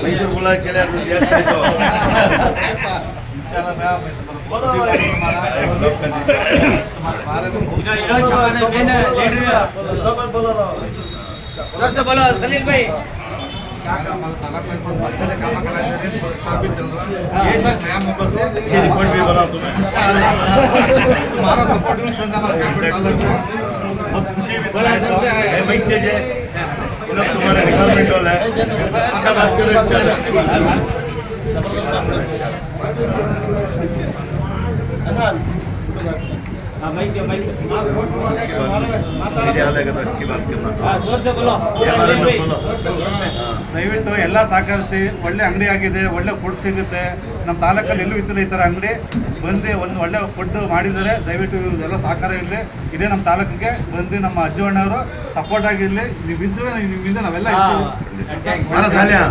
मैसूर बुला चले बोलो सलील भाई अच्छे काम साबित चल रहा है। ये तक नया मेंबर से अच्छी रिपोर्ट भी बनाओ तुम्हें तुम्हारा सपोर्ट भी संग हमारा कैंपेन डाल रहा है। बहुत खुशी भी बड़ा सबसे है वैद्य जी मतलब तुम्हारा डिपार्टमेंट वाला है अच्छा बात करो अच्छी बात मीडिया वाले का तो अच्छी बात करना जोर से बोलो ದಯವಿಟ್ಟು ಎಲ್ಲ ಸಹಕರಿಸಿ ಒಳ್ಳೆ ಅಂಗಡಿ ಆಗಿದೆ ಒಳ್ಳೆ ಫುಡ್ ಸಿಗುತ್ತೆ ನಮ್ಮ ತಾಲೂಕಲ್ಲಿ ಎಲ್ಲೂ ಇತ್ತಿಲ್ಲ ಈ ಥರ ಅಂಗಡಿ ಬಂದು ಒಂದು ಒಳ್ಳೆ ಫುಡ್ ಮಾಡಿದರೆ ದಯವಿಟ್ಟು ಎಲ್ಲ ಸಹಕಾರ ಇರಲಿ ಇದೇ ನಮ್ಮ ತಾಲೂಕಿಗೆ ಬಂದು ನಮ್ಮ ಅಜ್ಜಣ್ಣವರು ಸಪೋರ್ಟ್ ಆಗಿರಲಿ ನೀವು ಇದ್ದು ನಿಮ್ಮಿಂದ ನಾವೆಲ್ಲ ಇರ್ತೀವಿ. झाल्या